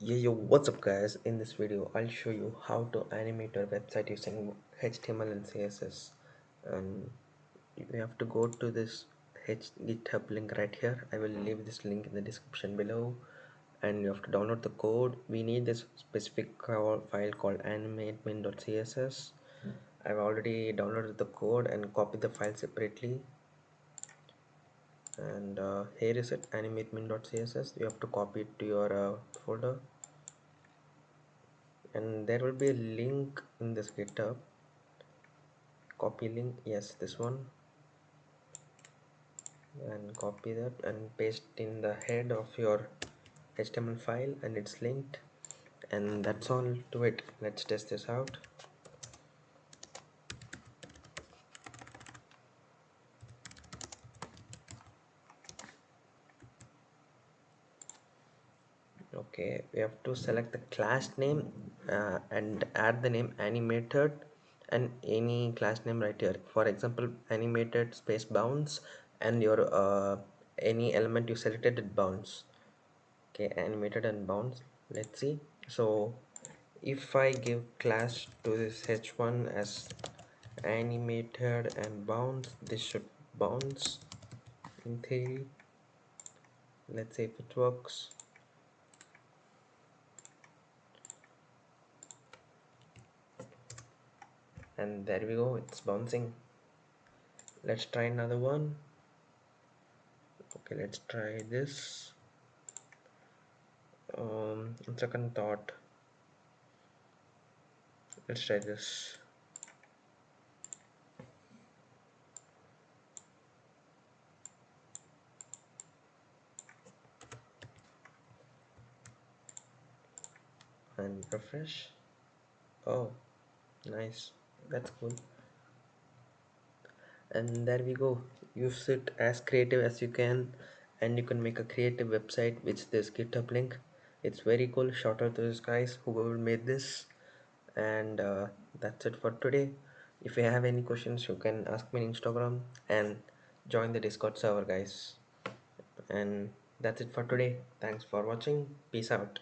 What's up guys? In this video I'll show you how to animate your website using HTML and CSS. And you have to go to this GitHub link right here. I will leave this link in the description below, and you have to download the code. We need this specific file called animate.css. I've already downloaded the code and copied the file separately, and here is it, animate.css. You have to copy it to your folder, and there will be a link in this GitHub. Copy link, yes, this one, and copy that and paste in the head of your HTML file, and it's linked. And that's all to it. Let's test this out. Okay, we have to select the class name and add the name animated and any class name right here. For example, animated space bounds, and your any element you selected, it bounds. Okay, animated and bounds. Let's see. So if I give class to this h1 as animated and bounds, this should bounce in theory. Let's see if it works. And there we go, it's bouncing. Let's try another one. Okay, let's try this. Second thought, let's try this. And refresh. Oh, nice, that's cool. And there we go, use it as creative as you can, and you can make a creative website with this GitHub link. It's very cool. Shout out to those guys whoever made this. And that's it for today. If you have any questions, you can ask me on Instagram and join the Discord server, guys. And that's it for today. Thanks for watching. Peace out.